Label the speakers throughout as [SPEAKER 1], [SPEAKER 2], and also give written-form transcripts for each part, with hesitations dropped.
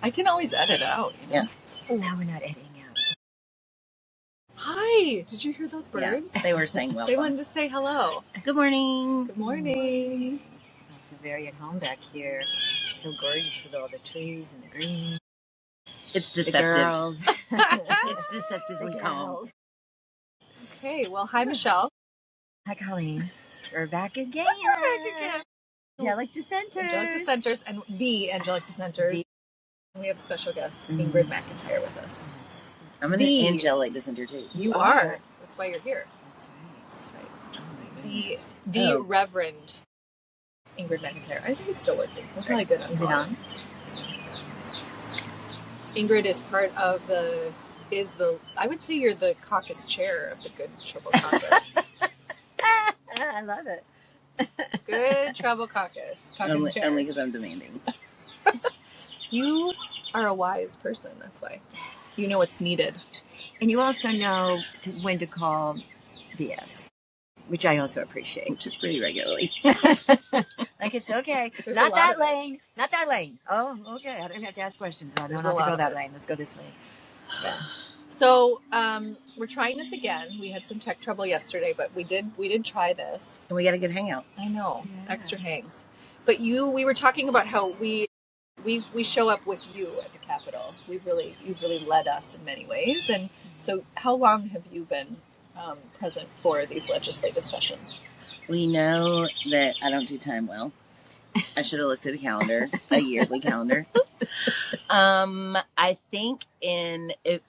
[SPEAKER 1] I can always edit it out. You know?
[SPEAKER 2] Yeah. Now we're not editing out.
[SPEAKER 1] Hi. Did you hear those birds?
[SPEAKER 2] Yeah, they were saying welcome.
[SPEAKER 1] They wanted to say hello.
[SPEAKER 2] Good morning.
[SPEAKER 1] Good morning.
[SPEAKER 2] I feel very at home back here. It's so gorgeous with all the trees and the green.
[SPEAKER 3] It's deceptive.
[SPEAKER 2] The girls.
[SPEAKER 3] It's deceptively
[SPEAKER 2] The
[SPEAKER 3] calm.
[SPEAKER 2] girls.
[SPEAKER 1] Okay. Well, hi, Michelle.
[SPEAKER 2] Hi, Colleen. We're back again.
[SPEAKER 1] We're back again.
[SPEAKER 2] Angelic Dissenters.
[SPEAKER 1] Angelic Dissenters and the Angelic Dissenters. We have a special guest, Ingrid McIntyre, with us.
[SPEAKER 2] Yes.
[SPEAKER 3] I'm an
[SPEAKER 1] The-
[SPEAKER 3] Angelic Dissenter too.
[SPEAKER 1] You are. That's why you're here.
[SPEAKER 2] That's right.
[SPEAKER 1] That's right.
[SPEAKER 2] Oh my
[SPEAKER 1] The
[SPEAKER 2] goodness.
[SPEAKER 1] Reverend Ingrid McIntyre. I think it's still working. It's really good.
[SPEAKER 2] Is it on?
[SPEAKER 1] Ingrid is part of I would say you're the caucus chair of the Good Trouble Caucus.
[SPEAKER 2] I love it.
[SPEAKER 1] Good Trouble Caucus.
[SPEAKER 3] Only
[SPEAKER 1] Chair.
[SPEAKER 3] because I'm demanding.
[SPEAKER 1] You are a wise person. That's why. You know what's needed.
[SPEAKER 2] And you also know when to call BS, which I also appreciate.
[SPEAKER 3] Which is pretty regularly.
[SPEAKER 2] Like, it's okay.
[SPEAKER 1] There's
[SPEAKER 2] Not
[SPEAKER 1] a lot
[SPEAKER 2] that
[SPEAKER 1] of it.
[SPEAKER 2] lane. Not that lane. Oh, okay. I don't have to ask questions. I don't
[SPEAKER 1] There's
[SPEAKER 2] have
[SPEAKER 1] a
[SPEAKER 2] to
[SPEAKER 1] lot
[SPEAKER 2] go
[SPEAKER 1] of
[SPEAKER 2] that
[SPEAKER 1] it.
[SPEAKER 2] lane. Let's go this lane. Yeah.
[SPEAKER 1] So we're trying this again. We had some tech trouble yesterday, but we did try this.
[SPEAKER 3] And we got a good hangout.
[SPEAKER 1] I know,
[SPEAKER 2] Yeah.
[SPEAKER 1] extra hangs. But we were talking about how we show up with you at the Capitol. You've really led us in many ways. And so, how long have you been present for these legislative sessions?
[SPEAKER 3] We know that I don't do time well. I should have looked at a calendar, a yearly calendar. I think if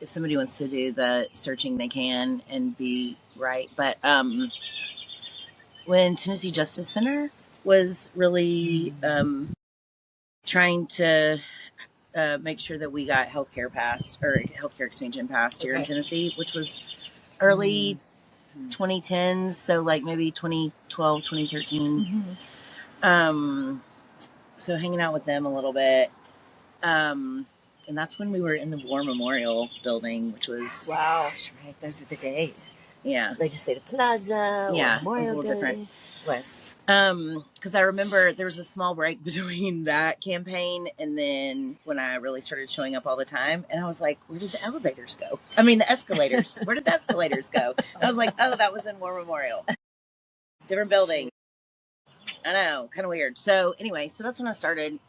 [SPEAKER 3] somebody wants to do the searching, they can and be right. But when Tennessee Justice Center was really trying to make sure that we got healthcare passed or healthcare expansion passed here in Tennessee, which was early 2010s, so like maybe 2012, 2013. So hanging out with them a little bit. And that's when we were in the War Memorial building, which was...
[SPEAKER 1] Wow.
[SPEAKER 2] Gosh, right. Those were the days.
[SPEAKER 3] Yeah.
[SPEAKER 2] Legislative Plaza.
[SPEAKER 3] Yeah,
[SPEAKER 2] Or Memorial
[SPEAKER 3] it was a little
[SPEAKER 2] Building.
[SPEAKER 3] different.
[SPEAKER 2] Was.
[SPEAKER 3] Because I remember there was a small break between that campaign and then when I really started showing up all the time. And I was like, where did the elevators go? I mean, the escalators. Where did the escalators go? And I was like, oh, that was in War Memorial. Different building. I know, kind of weird. So anyway, so that's when I started.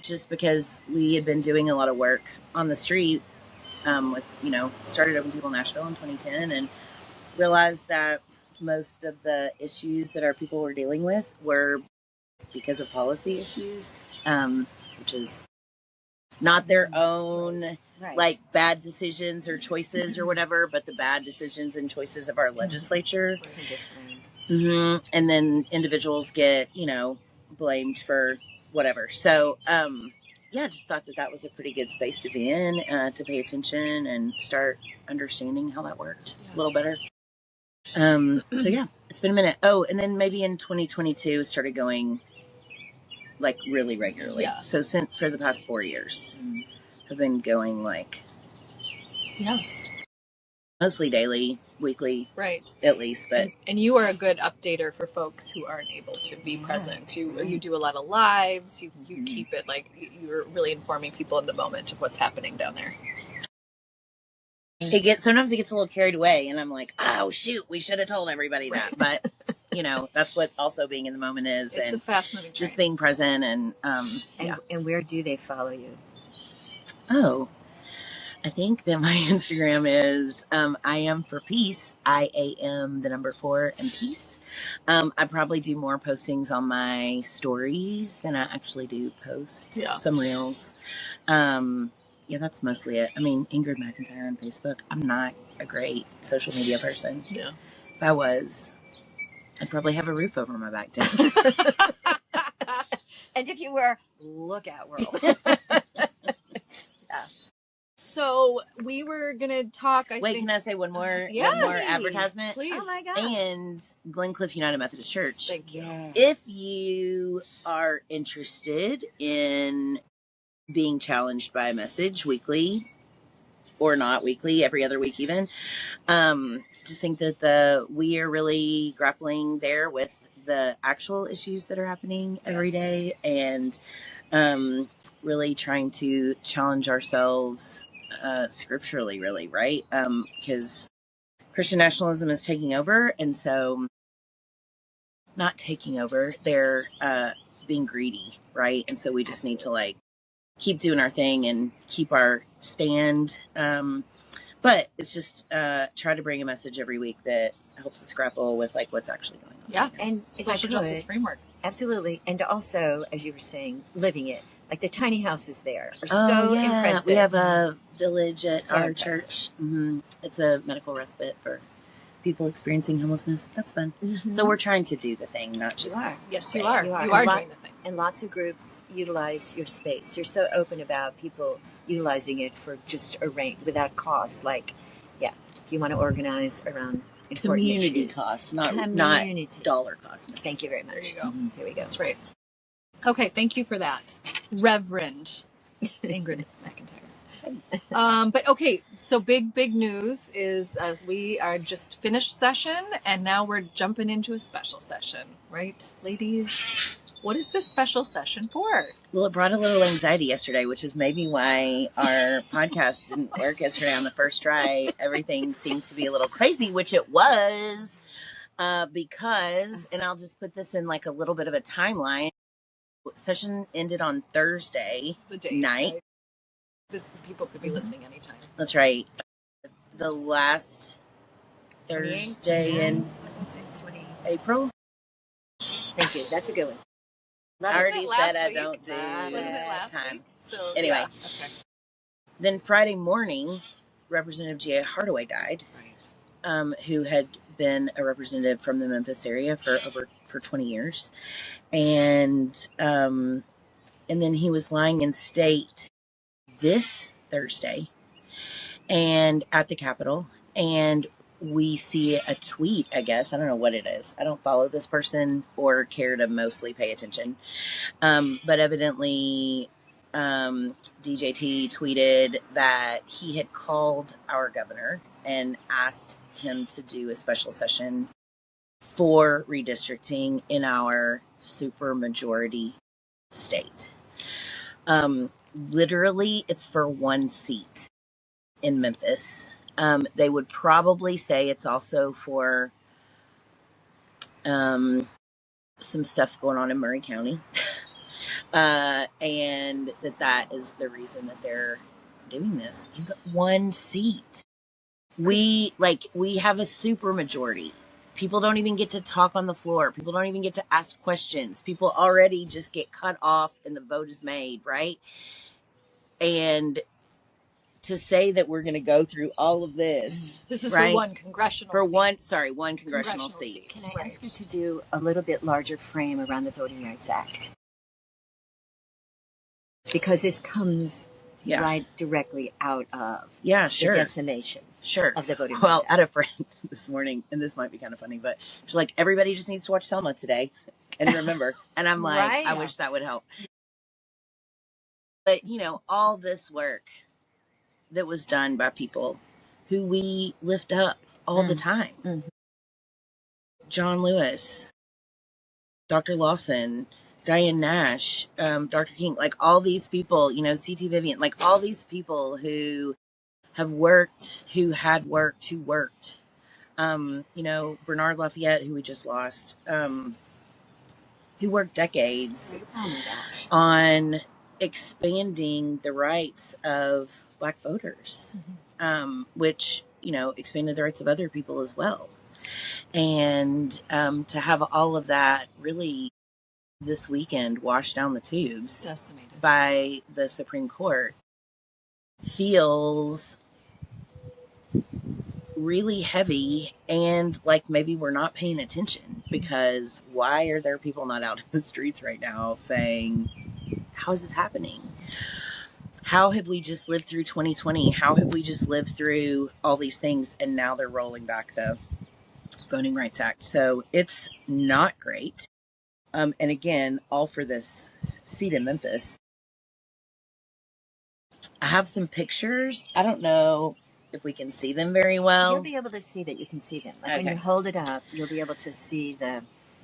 [SPEAKER 3] Just because we had been doing a lot of work on the street with, started Open Table Nashville in 2010 and realized that most of the issues that our people were dealing with were because of policy issues, which is not their own,
[SPEAKER 2] Right.
[SPEAKER 3] like bad decisions or choices or whatever, but the bad decisions and choices of our legislature.
[SPEAKER 2] Who gets blamed?
[SPEAKER 3] Mm-hmm. And then individuals get, blamed for whatever. So, I just thought that was a pretty good space to be in, to pay attention and start understanding how that worked a little better. So yeah, it's been a minute. Oh, and then maybe in 2022 it started going like really regularly.
[SPEAKER 1] Yeah.
[SPEAKER 3] So for the past 4 years, I've been going like mostly daily, weekly,
[SPEAKER 1] Right.
[SPEAKER 3] at least. But
[SPEAKER 1] And you are a good updater for folks who aren't able to be present. You do a lot of lives. You keep it like you're really informing people in the moment of what's happening down there.
[SPEAKER 3] sometimes it gets a little carried away, and I'm like, oh shoot, we should have told everybody that. But that's what also being in the moment is,
[SPEAKER 1] It's a
[SPEAKER 3] and
[SPEAKER 1] fast moving
[SPEAKER 3] just being present and
[SPEAKER 2] And where do they follow you?
[SPEAKER 3] Oh, I think that my Instagram is I am for peace. IAM 4 and peace. I probably do more postings on my stories than I actually do posts.
[SPEAKER 1] Yeah.
[SPEAKER 3] Some reels. That's mostly it. I mean, Ingrid McIntyre on Facebook. I'm not a great social media person.
[SPEAKER 1] Yeah.
[SPEAKER 3] If I was, I'd probably have a roof over my back too.
[SPEAKER 2] And if you were, look out, world.
[SPEAKER 1] So we were gonna talk.
[SPEAKER 3] Wait, can I say one more
[SPEAKER 1] Yes,
[SPEAKER 3] advertisement?
[SPEAKER 1] Please.
[SPEAKER 2] Oh my gosh.
[SPEAKER 3] And Glencliff United Methodist Church.
[SPEAKER 1] Thank you.
[SPEAKER 2] Yes.
[SPEAKER 3] If you are interested in being challenged by a message weekly or not weekly, every other week even, just think that we are really grappling there with the actual issues that are happening every day, and really trying to challenge ourselves scripturally, really, right? Because Christian nationalism is taking over, and so not taking over, they're being greedy, right? And so we just need to like keep doing our thing and keep our stand. But it's just try to bring a message every week that helps us grapple with like what's actually going on.
[SPEAKER 1] Yeah.
[SPEAKER 2] And
[SPEAKER 1] Social justice framework.
[SPEAKER 2] Absolutely. And also, as you were saying, living it. Like the tiny houses there are so impressive.
[SPEAKER 3] We have a village at
[SPEAKER 2] So
[SPEAKER 3] our
[SPEAKER 2] impressive.
[SPEAKER 3] church. It's a medical respite for people experiencing homelessness. That's fun.
[SPEAKER 2] Mhm.
[SPEAKER 3] So we're trying to do the thing, not just...
[SPEAKER 2] You are.
[SPEAKER 1] Yes, you are.
[SPEAKER 2] You are.
[SPEAKER 1] You are
[SPEAKER 2] And
[SPEAKER 1] doing the thing.
[SPEAKER 2] And lots of groups utilize your space. You're so open about people utilizing it for just a range without cost. Like, yeah, if you want to organize around important
[SPEAKER 3] community
[SPEAKER 2] issues.
[SPEAKER 3] costs, not
[SPEAKER 2] Community.
[SPEAKER 3] dollar costs.
[SPEAKER 2] Thank you very much.
[SPEAKER 1] There you go.
[SPEAKER 2] There we go.
[SPEAKER 1] That's right. Okay, thank you for that, Reverend Ingrid McIntyre. But okay, so big news is as we are just finished session, and now we're jumping into a special session, right, ladies? What is this special session for?
[SPEAKER 3] Well, it brought a little anxiety yesterday, which is maybe why our podcast didn't work yesterday on the first try. Everything seemed to be a little crazy, which it was, because, and I'll just put this in like a little bit of a timeline. Session ended on Thursday
[SPEAKER 1] The day
[SPEAKER 3] night.
[SPEAKER 1] right? This people could be listening anytime.
[SPEAKER 3] That's right. The last
[SPEAKER 2] 28?
[SPEAKER 3] Thursday in
[SPEAKER 2] 20.
[SPEAKER 3] April.
[SPEAKER 2] Thank you. That's a good one.
[SPEAKER 3] I already
[SPEAKER 1] Wasn't it
[SPEAKER 3] said
[SPEAKER 1] last
[SPEAKER 3] I
[SPEAKER 1] week?
[SPEAKER 3] don't do
[SPEAKER 1] Wasn't it last
[SPEAKER 3] time.
[SPEAKER 1] week? So
[SPEAKER 3] Anyway.
[SPEAKER 1] yeah, okay.
[SPEAKER 3] Then Friday morning, Representative G.A. Hardaway died,
[SPEAKER 1] Right.
[SPEAKER 3] who had been a representative from the Memphis area for 20 years. And then he was lying in state this Thursday and at the Capitol, and we see a tweet, I guess. I don't know what it is. I don't follow this person or care to mostly pay attention. But evidently, DJT tweeted that he had called our governor and asked him to do a special session for redistricting in our supermajority state. Literally, it's for one seat in Memphis. They would probably say it's also for some stuff going on in Murray County. And that is the reason that they're doing this. You got one seat. We have a super majority. People don't even get to talk on the floor. People don't even get to ask questions. People already just get cut off and the vote is made, right? And to say that we're going to go through all of this.
[SPEAKER 1] This is
[SPEAKER 3] right?
[SPEAKER 1] for one congressional seat.
[SPEAKER 3] One congressional seat.
[SPEAKER 2] Can I ask you to do a little bit larger frame around the Voting Rights Act? Because this comes right directly out of the decimation of the Voting Rights Act.
[SPEAKER 3] Well, I had a friend this morning, and this might be kind of funny, but she's like, everybody just needs to watch Selma today and remember. And I'm like,
[SPEAKER 2] Right.
[SPEAKER 3] I wish that would help. But, all this work that was done by people who we lift up all the time.
[SPEAKER 2] Mm-hmm.
[SPEAKER 3] John Lewis, Dr. Lawson, Diane Nash, Dr. King, like all these people, C.T. Vivian, like all these people who have worked, who had worked, who worked. Bernard Lafayette, who we just lost, who worked decades on expanding the rights of Black voters, which, expanded the rights of other people as well. And to have all of that really this weekend washed down the tubes
[SPEAKER 1] decimated
[SPEAKER 3] by the Supreme Court feels really heavy, and like maybe we're not paying attention, because why are there people not out in the streets right now saying, how is this happening? How have we just lived through 2020? How have we just lived through all these things, and now they're rolling back the Voting Rights Act? So it's not great. And again, all for this seat in Memphis. I have some pictures. I don't know if we can see them very well.
[SPEAKER 2] You'll be able to see that you can see them. Like when you hold it up, you'll be able to see the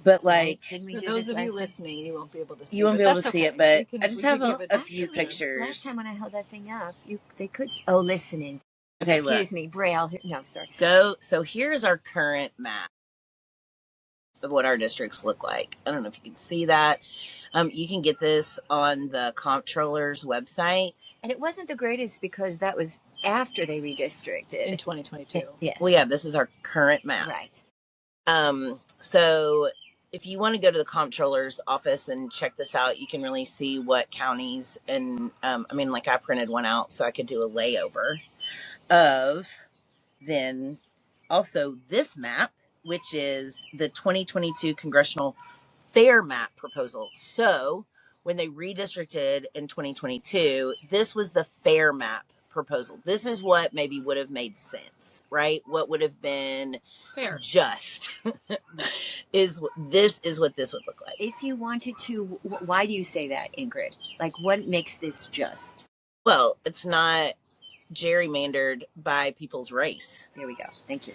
[SPEAKER 3] But
[SPEAKER 2] Right? Didn't we
[SPEAKER 1] For
[SPEAKER 2] do
[SPEAKER 1] those
[SPEAKER 2] this
[SPEAKER 1] of you
[SPEAKER 2] last time?
[SPEAKER 1] listening, you won't be able to see.
[SPEAKER 3] you won't
[SPEAKER 1] but
[SPEAKER 3] be able to
[SPEAKER 1] that's
[SPEAKER 3] see
[SPEAKER 1] okay.
[SPEAKER 3] it, but
[SPEAKER 1] We can-
[SPEAKER 3] I just
[SPEAKER 1] we
[SPEAKER 3] have
[SPEAKER 1] can give it
[SPEAKER 3] a few
[SPEAKER 2] Actually,
[SPEAKER 3] pictures.
[SPEAKER 2] last time when I held that thing up, they could. Oh, listening.
[SPEAKER 3] Okay, look.
[SPEAKER 2] Excuse me, Braille. No, sorry.
[SPEAKER 3] So here's our current map of what our districts look like. I don't know if you can see that. You can get this on the comptroller's website.
[SPEAKER 2] And it wasn't the greatest because that was after they redistricted.
[SPEAKER 1] in 2022.
[SPEAKER 2] Yes.
[SPEAKER 3] Well, yeah, this is our current map.
[SPEAKER 2] Right.
[SPEAKER 3] So if you want to go to the comptroller's office and check this out, you can really see what counties and like I printed one out so I could do a layover of then also this map, which is the 2022 Congressional Fair Map proposal. So when they redistricted in 2022, this was the fair map proposal. This is what maybe would have made sense, right? What would have been
[SPEAKER 1] Fair.
[SPEAKER 3] just is this is what this would look like.
[SPEAKER 2] If you wanted to, why do you say that, Ingrid? Like, what makes this just?
[SPEAKER 3] Well, it's not gerrymandered by people's race.
[SPEAKER 2] Here we go. Thank you.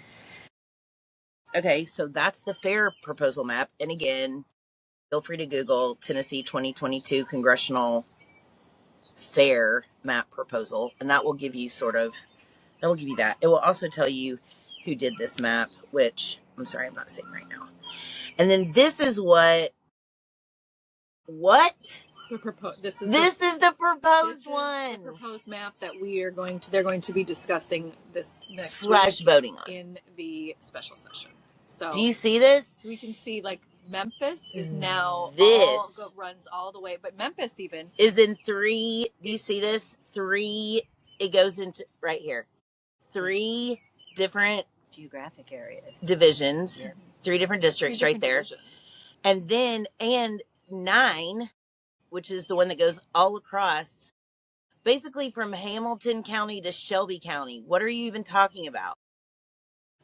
[SPEAKER 3] Okay, so that's the fair proposal map. And again, feel free to Google Tennessee 2022 Congressional Fair Map Proposal, and that will give you that. It will also tell you who did this map, which I'm sorry, I'm not seeing right now. And then this is what?
[SPEAKER 1] This is
[SPEAKER 3] the proposed
[SPEAKER 1] one. The proposed map that they're going to be discussing this next
[SPEAKER 3] / voting on
[SPEAKER 1] in the special session. So
[SPEAKER 3] do you see this?
[SPEAKER 1] So we can see like Memphis is now runs all the way, but Memphis even
[SPEAKER 3] is in 3. Do you see this? 3. It goes into right here. 3 different
[SPEAKER 2] geographic areas,
[SPEAKER 3] divisions,
[SPEAKER 2] yeah.
[SPEAKER 3] 3 different districts right there,
[SPEAKER 1] divisions.
[SPEAKER 3] And then 9, which is the one that goes all across, basically from Hamilton County to Shelby County. What are you even talking about?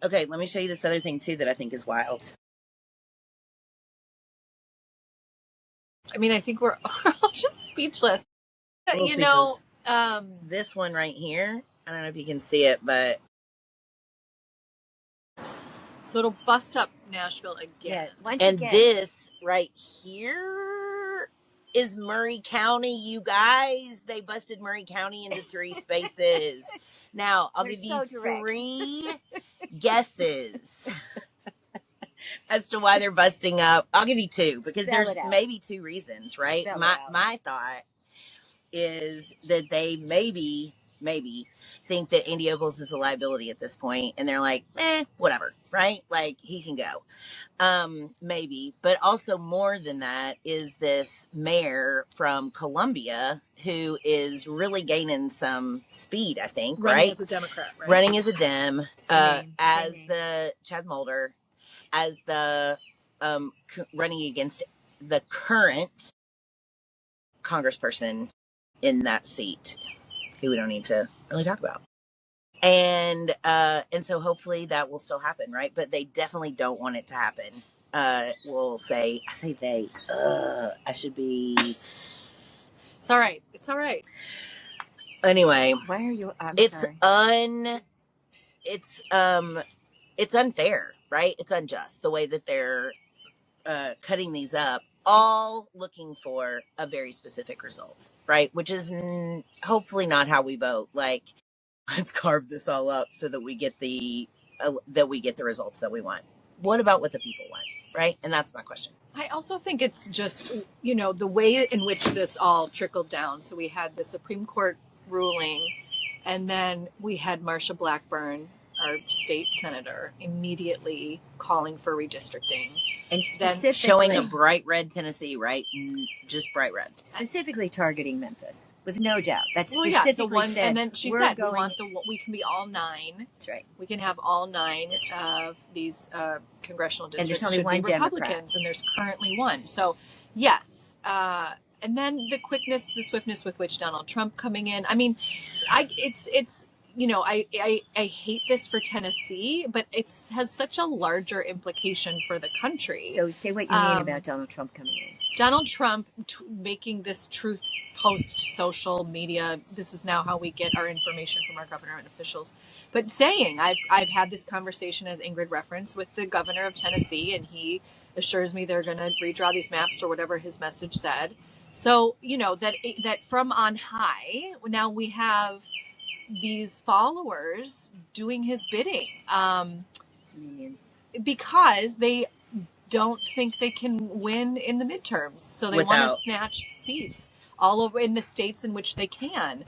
[SPEAKER 3] Okay, let me show you this other thing too that I think is wild.
[SPEAKER 1] I mean, I think we're all just speechless. Speechless.
[SPEAKER 3] This one right here, I don't know if you can see it, but
[SPEAKER 1] so it'll bust up Nashville again.
[SPEAKER 3] Yeah, this right here is Murray County, you guys. They busted Murray County into 3 spaces. Now, I'll give you 3 guesses as to why they're busting up. I'll give you 2 because there's maybe 2 reasons, right? My thought is that they maybe think that Andy Ogles is a liability at this point, and they're like, whatever, right? Like, he can go. Maybe. But also more than that is this mayor from Columbia who is really gaining some speed, I think,
[SPEAKER 1] Running as a Democrat, right?
[SPEAKER 3] Running as a Dem, as the Chad Mulder, as the running against the current congressperson in that seat, who we don't need to really talk about. And so hopefully that will still happen, right? But they definitely don't want it to happen. I say they. I should be.
[SPEAKER 1] It's all right. It's all right.
[SPEAKER 3] Anyway,
[SPEAKER 2] why are you?
[SPEAKER 3] Sorry. It's unfair, right? It's unjust the way that they're cutting these up, all looking for a very specific result, right? Which is hopefully not how we vote. Like, let's carve this all up so that we get the results that we want. What about what the people want, right? And that's my question.
[SPEAKER 1] I also think it's just, the way in which this all trickled down. So we had the Supreme Court ruling, and then we had Marsha Blackburn, our state senator, immediately calling for redistricting.
[SPEAKER 2] And specifically
[SPEAKER 3] showing a bright red Tennessee, right? Just bright red.
[SPEAKER 2] Specifically targeting Memphis, with no doubt. That's
[SPEAKER 1] specifically
[SPEAKER 2] the one.
[SPEAKER 1] Said, and then she said, we can be all 9.
[SPEAKER 2] That's right.
[SPEAKER 1] We can have all 9 of these congressional districts.
[SPEAKER 2] And there's only one
[SPEAKER 1] Republicans,
[SPEAKER 2] Democrat.
[SPEAKER 1] And there's currently 1. So, yes. And then the swiftness with which Donald Trump coming in. I mean, I hate this for Tennessee, but it has such a larger implication for the country.
[SPEAKER 2] So say what you mean about Donald Trump coming in.
[SPEAKER 1] Donald Trump making this truth post social media. This is now how we get our information from our government officials. But saying, I've had this conversation, as Ingrid referenced, with the governor of Tennessee, and he assures me they're going to redraw these maps or whatever his message said. So, that from on high, now we have these followers doing his bidding,
[SPEAKER 2] Minions.
[SPEAKER 1] because they don't think they can win in the midterms. So they want to snatch seats all over in the states in which they can.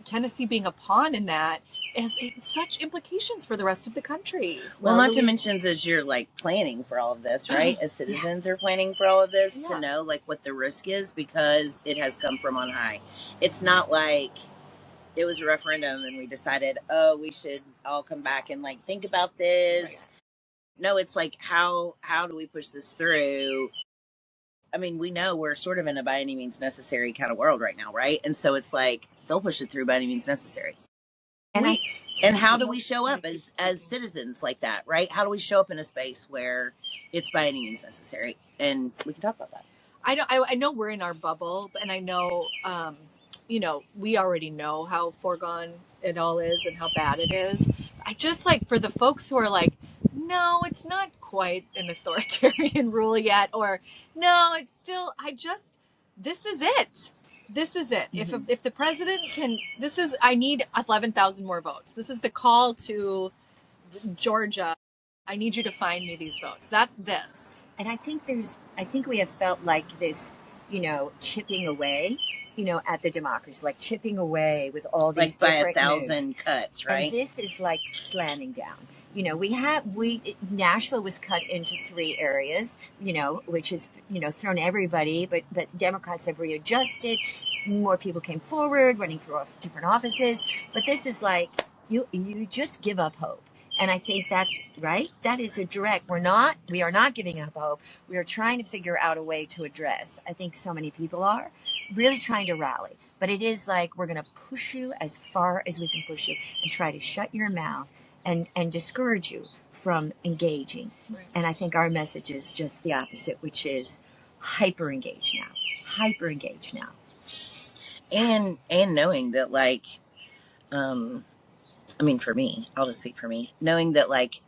[SPEAKER 1] Tennessee being a pawn in that has such implications for the rest of the country.
[SPEAKER 3] Well, not to mention as you're like planning for all of this, right? As citizens are planning for all of this, to know like what the risk is, because it has come from on high. It's not like it was a referendum and we decided, oh, we should all come back and like think about this. Right. No, it's like, how do we push this through? I mean, we know we're sort of in a by any means necessary kind of world right now, right? And so it's like, they'll push it through by any means necessary. And how do we show up as citizens like that, right? How do we show up in a space where it's by any means necessary? And we can talk about that.
[SPEAKER 1] I know we're in our bubble, and I know, we already know how foregone it all is and how bad it is. I just like, for the folks who are like, no, it's not quite an authoritarian rule yet, or no, it's still, this is it. This is it. Mm-hmm. If the president can, I need 11,000 more votes. This is the call to Georgia. I need you to find me these votes. That's this.
[SPEAKER 2] And I think we have felt like this, chipping away, at the democracy, like chipping away with all these
[SPEAKER 3] like
[SPEAKER 2] different
[SPEAKER 3] by 1,000
[SPEAKER 2] moves.
[SPEAKER 3] Cuts, right?
[SPEAKER 2] And this is like slamming down. Nashville was cut into 3 areas, which has, thrown everybody, but Democrats have readjusted. More people came forward, running for different offices. But this is like, you just give up hope. And I think that's right. That is a direct, we are not giving up hope. We are trying to figure out a way to address. I think so many people are really trying to rally. But it is like, we're going to push you as far as we can push you and try to shut your mouth and discourage you from engaging. Right. And I think our message is just the opposite, which is hyper engage now.
[SPEAKER 3] And knowing that, like, for me, I'll just speak for me, knowing that like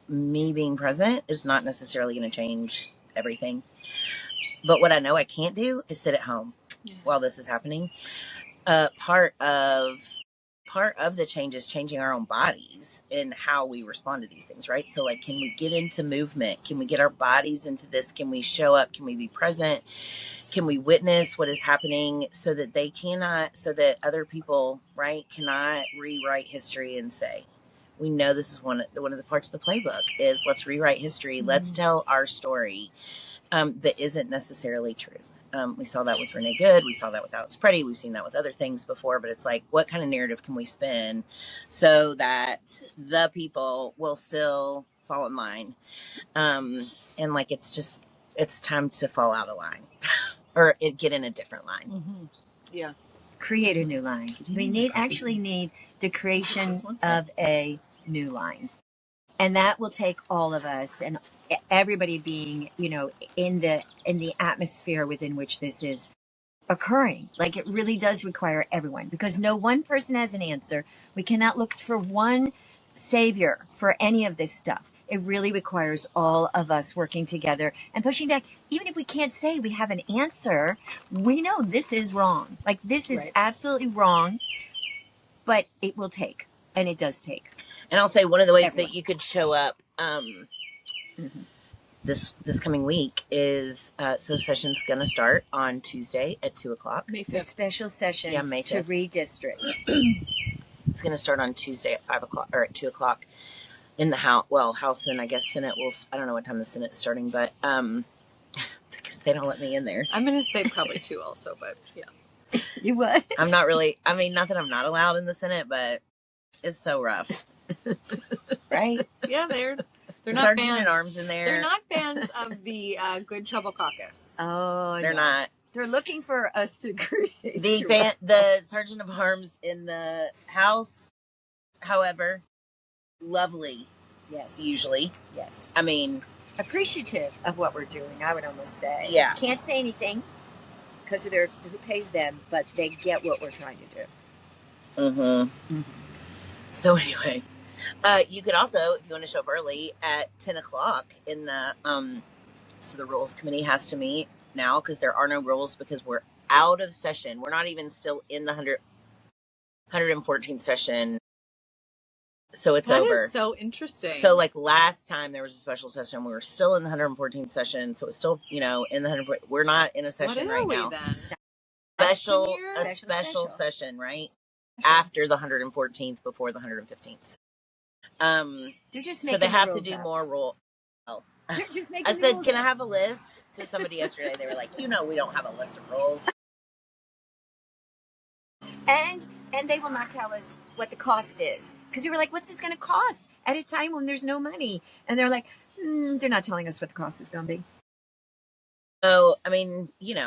[SPEAKER 3] me being present is not necessarily going to change everything. But what I know I can't do is sit at home while this is happening. Part of the change is changing our own bodies and how we respond to these things, right? So like, can we get into movement? Can we get our bodies into this? Can we show up? Can we be present? Can we witness what is happening so that other people, right, cannot rewrite history and say, we know this is one of the parts of the playbook is let's rewrite history. Mm-hmm. Let's tell our story that isn't necessarily true. We saw that with Renee Good. We saw that with Alex Preddy. We've seen that with other things before, but it's like, what kind of narrative can we spin so that the people will still fall in line? And like, it's time to fall out of line or get in a different line.
[SPEAKER 1] Mm-hmm. Yeah.
[SPEAKER 2] Create a new line. We need the creation of a new line. And that will take all of us and everybody being, in the atmosphere within which this is occurring. Like, it really does require everyone, because no one person has an answer. We cannot look for one savior for any of this stuff. It really requires all of us working together and pushing back. Even if we can't say we have an answer, we know this is wrong. Like, this is absolutely wrong, but it will take, and it does take.
[SPEAKER 3] And I'll say one of the ways that you could show up this coming week is, so session's going to start on Tuesday at 2:00.
[SPEAKER 2] May 5th. The special session May 5th. To redistrict.
[SPEAKER 3] It's going to start on Tuesday at 5:00 or at 2:00 in the House. Well, House and I guess Senate I don't know what time the Senate's starting, but because they don't let me in there.
[SPEAKER 1] I'm going to say probably 2 also, but yeah.
[SPEAKER 2] You what?
[SPEAKER 3] I'm not really, not that I'm not allowed in the Senate, but it's so rough. Right?
[SPEAKER 1] Yeah, they're not
[SPEAKER 3] Sergeant
[SPEAKER 1] fans.
[SPEAKER 3] at Arms in there.
[SPEAKER 1] They're not fans of the Good Trouble Caucus.
[SPEAKER 2] Oh,
[SPEAKER 3] they're not.
[SPEAKER 2] They're looking for us to create
[SPEAKER 3] the Sergeant of Arms in the House, however, lovely.
[SPEAKER 2] Yes.
[SPEAKER 3] Usually.
[SPEAKER 2] Yes. Appreciative of what we're doing, I would almost say.
[SPEAKER 3] Yeah.
[SPEAKER 2] Can't say anything because of who pays them, but they get what we're trying to do.
[SPEAKER 3] Mm-hmm. So anyway, You could also, if you want to show up early, at 10 o'clock in the, so the rules committee has to meet now because there are no rules because we're out of session. We're not even still in the 114th session. So it's over.
[SPEAKER 1] That is so interesting.
[SPEAKER 3] So like last time there was a special session, we were still in the 114th session. So it's still, in the 100. We're not in a session right now.
[SPEAKER 1] Then?
[SPEAKER 3] Special session, right? After the 114th, before the 115th.
[SPEAKER 2] They're just
[SPEAKER 3] so they have to do more rule. Oh.
[SPEAKER 2] They're just making
[SPEAKER 3] I said, can I have a list? To somebody yesterday, they were like, we don't have a list of rules.
[SPEAKER 2] And they will not tell us what the cost is. Because you were like, what's this going to cost at a time when there's no money? And they're like, they're not telling us what the cost is going to be.
[SPEAKER 3] So, I mean, you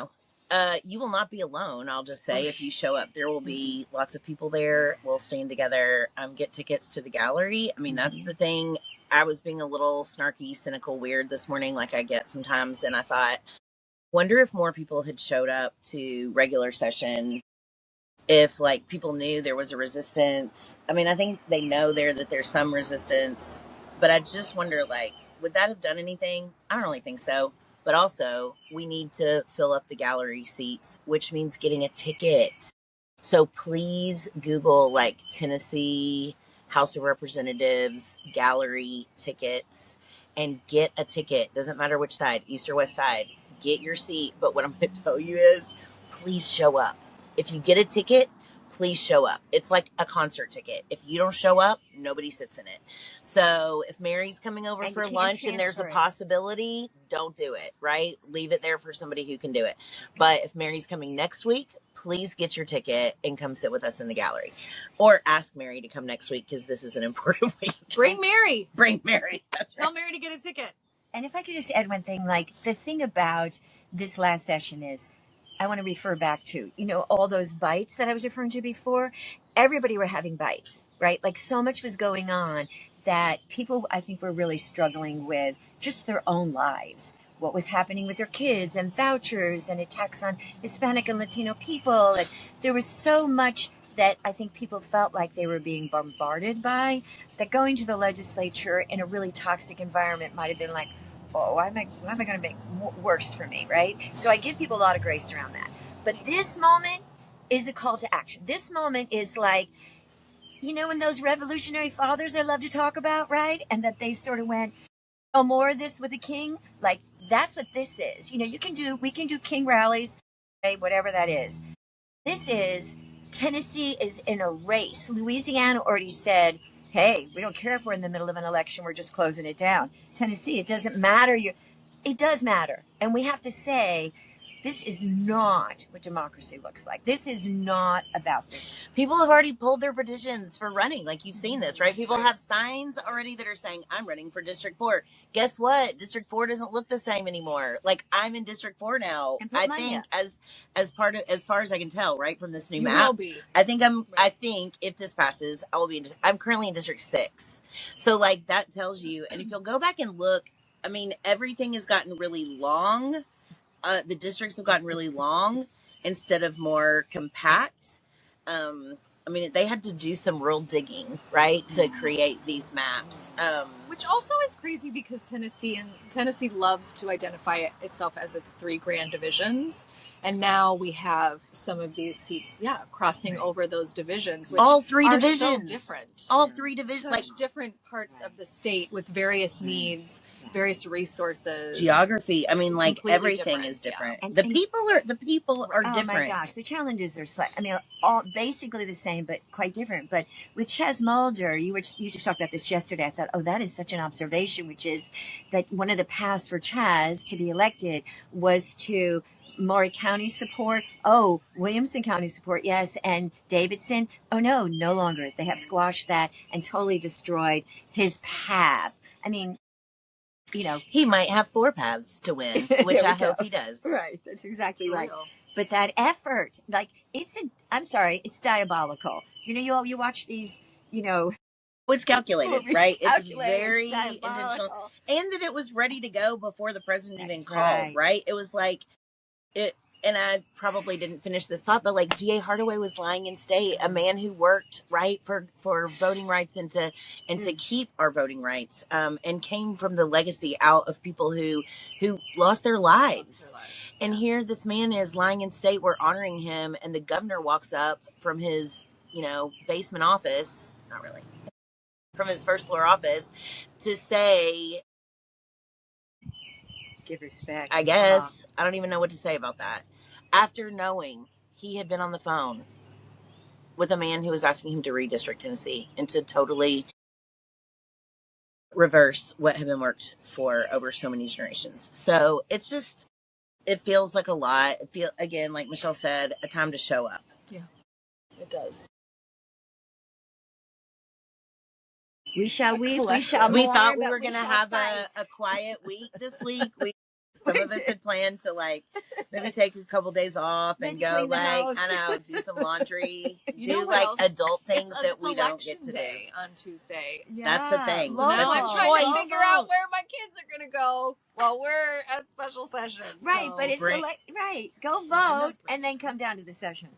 [SPEAKER 3] will not be alone. I'll just say, if you show up, there will be lots of people there. We'll stand together, get tickets to the gallery. I mean, that's the thing. I was being a little snarky, cynical, weird this morning, like I get sometimes. And I thought, wonder if more people had showed up to regular session. If like people knew there was a resistance. I mean, I think they know that there's some resistance, but I just wonder, like, would that have done anything? I don't really think so. But also, we need to fill up the gallery seats, which means getting a ticket. So please Google like Tennessee House of Representatives gallery tickets and get a ticket. Doesn't matter which side, east or west side. Get your seat. But what I'm going to tell you is, please show up. If you get a ticket, please show up. It's like a concert ticket. If you don't show up, nobody sits in it. So if Mary's coming over for lunch and there's a possibility, don't do it, right? Leave it there for somebody who can do it. But if Mary's coming next week, please get your ticket and come sit with us in the gallery. Or ask Mary to come next week because this is an important week.
[SPEAKER 1] Bring Mary.
[SPEAKER 3] Bring Mary. That's
[SPEAKER 1] Tell
[SPEAKER 3] right.
[SPEAKER 1] Mary to get a ticket.
[SPEAKER 2] And if I could just add one thing, like the thing about this last session is, I want to refer back to, all those bites that I was referring to before. Everybody were having bites, right? Like so much was going on that people, I think, were really struggling with just their own lives. What was happening with their kids and vouchers and attacks on Hispanic and Latino people. And there was so much that I think people felt like they were being bombarded by, that going to the legislature in a really toxic environment might have been like, oh, why am I going to make worse for me, right? So I give people a lot of grace around that. But this moment is a call to action. This moment is like, when those revolutionary fathers I love to talk about, right? And that they sort of went, no more of this with the king. Like, that's what this is. We can do king rallies, right? Whatever that is. This is, Tennessee is in a race. Louisiana already said, hey, we don't care if we're in the middle of an election. We're just closing it down. Tennessee, it doesn't matter. It does matter. And we have to say, this is not what democracy looks like. This is not about this.
[SPEAKER 3] People have already pulled their petitions for running. Like, you've seen this, right? People have signs already that are saying, I'm running for District 4. Guess what? District 4 doesn't look the same anymore. Like, I'm in District 4 now. I think as far as I can tell, right, from this new map. I think if this passes, I will be I'm currently in District 6. So like that tells you, and if you'll go back and look, I mean, everything has gotten really long. The districts have gotten really long instead of more compact. I mean, they had to do some real digging, right, to create these maps.
[SPEAKER 1] Which also is crazy because Tennessee loves to identify itself as its 3 grand divisions. And now we have some of these seats, crossing over those divisions. Which
[SPEAKER 3] all 3
[SPEAKER 1] are
[SPEAKER 3] divisions.
[SPEAKER 1] So different.
[SPEAKER 3] All 3 divisions.
[SPEAKER 1] Like different parts of the state with various needs, various resources.
[SPEAKER 3] Geography. I mean, like,
[SPEAKER 1] Completely
[SPEAKER 3] everything is different. Yeah. The people are different.
[SPEAKER 2] Oh my gosh, the challenges are all basically the same, but quite different. But with Chaz Mulder, you just talked about this yesterday. I thought, that is such an observation, which is that one of the paths for Chaz to be elected was to Maury County support. Oh, Williamson County support. Yes. And Davidson. Oh, no longer. They have squashed that and totally destroyed his path. I mean,
[SPEAKER 3] he might have 4 paths to win, which I hope he does.
[SPEAKER 2] Right. That's exactly right. But that effort, like, it's diabolical. You watch these,
[SPEAKER 3] It's calculated, right? It's very
[SPEAKER 2] it's
[SPEAKER 3] intentional. And that it was ready to go before the president even called,
[SPEAKER 2] right.
[SPEAKER 3] It was like, and I probably didn't finish this thought, but like G.A. Hardaway was lying in state, a man who worked right for voting rights and to keep our voting rights, and came from the legacy out of people who lost their lives. And here this man is lying in state. We're honoring him, and the governor walks up from his, basement office, not really, from his first floor office, to say,
[SPEAKER 2] give respect.
[SPEAKER 3] I guess. I don't even know what to say about that. After knowing he had been on the phone with a man who was asking him to redistrict Tennessee and to totally reverse what had been worked for over so many generations. So it's just, it feels like a lot. It feels, again, like Michele said, a time to show up.
[SPEAKER 1] Yeah, it does.
[SPEAKER 2] We shall weep,
[SPEAKER 1] collective.
[SPEAKER 2] we shall
[SPEAKER 3] We
[SPEAKER 2] mourn,
[SPEAKER 3] thought we
[SPEAKER 2] but
[SPEAKER 3] were going to
[SPEAKER 2] shall
[SPEAKER 3] have
[SPEAKER 2] fight.
[SPEAKER 3] a quiet week this week. Some of us had planned to maybe take a couple days off and
[SPEAKER 2] Maybe
[SPEAKER 3] go
[SPEAKER 2] clean the house.
[SPEAKER 3] I know, do some laundry,
[SPEAKER 1] You know
[SPEAKER 3] do
[SPEAKER 1] what else?
[SPEAKER 3] adult things that
[SPEAKER 1] It's
[SPEAKER 3] we don't get
[SPEAKER 1] election
[SPEAKER 3] to
[SPEAKER 1] day on Tuesday.
[SPEAKER 3] That's the thing.
[SPEAKER 1] So now I'm
[SPEAKER 3] That's a
[SPEAKER 1] trying to
[SPEAKER 3] choice.
[SPEAKER 1] figure out where my kids are going to go while we're at special session.
[SPEAKER 2] Right,
[SPEAKER 1] So-
[SPEAKER 2] but it's right. Go vote and then come down to the session.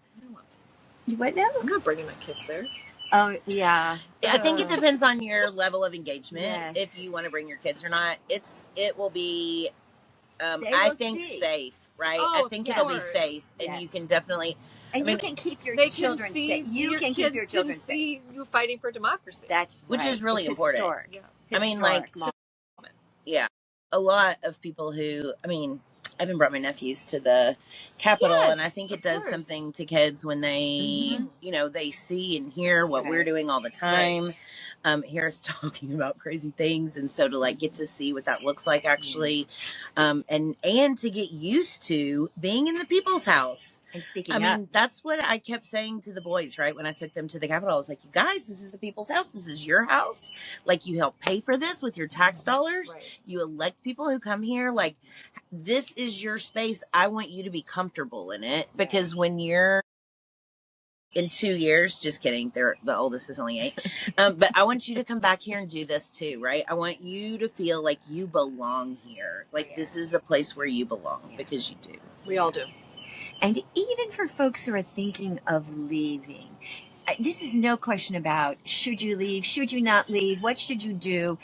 [SPEAKER 2] What now?
[SPEAKER 1] I'm not bringing my kids there.
[SPEAKER 2] Oh, yeah.
[SPEAKER 3] I think it depends on your level of engagement.
[SPEAKER 2] Yes.
[SPEAKER 3] If you want to bring your kids or not, it will be,
[SPEAKER 2] They
[SPEAKER 3] I
[SPEAKER 2] will
[SPEAKER 3] think
[SPEAKER 2] see.
[SPEAKER 3] safe, right?
[SPEAKER 1] Oh,
[SPEAKER 3] I think
[SPEAKER 1] of
[SPEAKER 3] it'll be
[SPEAKER 1] course.
[SPEAKER 3] safe, and
[SPEAKER 2] Yes.
[SPEAKER 3] you can definitely.
[SPEAKER 2] And
[SPEAKER 3] I mean,
[SPEAKER 2] you can keep your
[SPEAKER 1] They
[SPEAKER 2] children
[SPEAKER 1] can see
[SPEAKER 2] safe. You
[SPEAKER 1] your
[SPEAKER 2] can
[SPEAKER 1] kids
[SPEAKER 2] keep your children
[SPEAKER 1] can
[SPEAKER 2] safe.
[SPEAKER 1] see you fighting for democracy.
[SPEAKER 2] That's
[SPEAKER 3] Which
[SPEAKER 2] right.
[SPEAKER 3] is really
[SPEAKER 2] It's
[SPEAKER 3] important.
[SPEAKER 2] Historic.
[SPEAKER 1] Yeah.
[SPEAKER 3] I mean, like,
[SPEAKER 2] Historic moment.
[SPEAKER 3] Yeah, a lot of people who, I even brought my nephews to the Capitol,
[SPEAKER 1] Yes,
[SPEAKER 3] and I think it
[SPEAKER 1] of
[SPEAKER 3] does
[SPEAKER 1] course.
[SPEAKER 3] something to kids when they, they see and hear
[SPEAKER 2] That's
[SPEAKER 3] what we're
[SPEAKER 2] right.
[SPEAKER 3] doing all the time.
[SPEAKER 1] Right.
[SPEAKER 3] Hear us talking about crazy things, and so to get to see what that looks like actually, and to get used to being in the people's house.
[SPEAKER 2] And speaking
[SPEAKER 3] I
[SPEAKER 2] up.
[SPEAKER 3] mean, that's what I kept saying to the boys, right? When I took them to the Capitol, I was like, you guys, this is the people's house. This is your house. Like, you help pay for this with your tax dollars.
[SPEAKER 1] Right.
[SPEAKER 3] You elect people who come here. Like, this is your space. I want you to be comfortable in it, because when you're in 2 years, just kidding, the oldest is only 8. But I want you to come back here and do this too, right? I want you to feel like you belong here. Like, this is a place where you belong, because you do.
[SPEAKER 1] We all do.
[SPEAKER 2] And even for folks who are thinking of leaving, this is no question about should you leave, should you not leave, what should you do.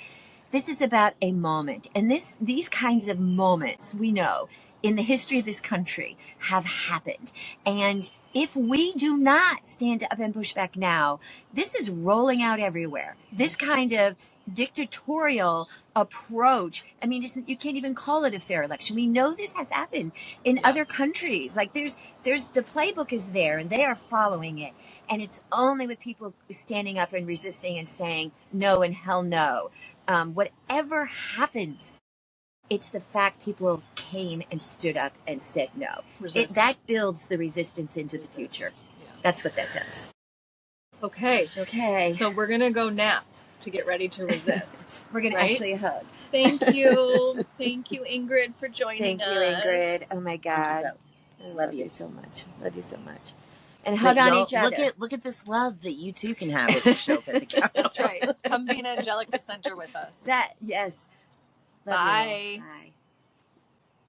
[SPEAKER 2] This is about a moment. And these kinds of moments, we know, in the history of this country have happened. And if we do not stand up and push back now, this is rolling out everywhere. This kind of dictatorial approach. I mean, you can't even call it a fair election. We know this has happened in other countries. Like there's the playbook is there and they are following it. And it's only with people standing up and resisting and saying no and hell no. Whatever happens, it's the fact people came and stood up and said no. That builds the resistance into the future.
[SPEAKER 1] Yeah.
[SPEAKER 2] That's what that does.
[SPEAKER 1] Okay. So we're going to go nap to get ready to resist.
[SPEAKER 2] We're going to actually hug.
[SPEAKER 1] Thank you. Thank you, Ingrid, for joining us.
[SPEAKER 2] Thank you, Ingrid. Oh, my God. I
[SPEAKER 3] Love you
[SPEAKER 2] so much. Love you so much. And hug on each other.
[SPEAKER 3] Look at this love that you two can have if you show up at the Capitol.
[SPEAKER 1] That's right. Come be an Angelic Dissenter with us.
[SPEAKER 2] Yes. Love you all.
[SPEAKER 1] Bye.
[SPEAKER 2] Bye.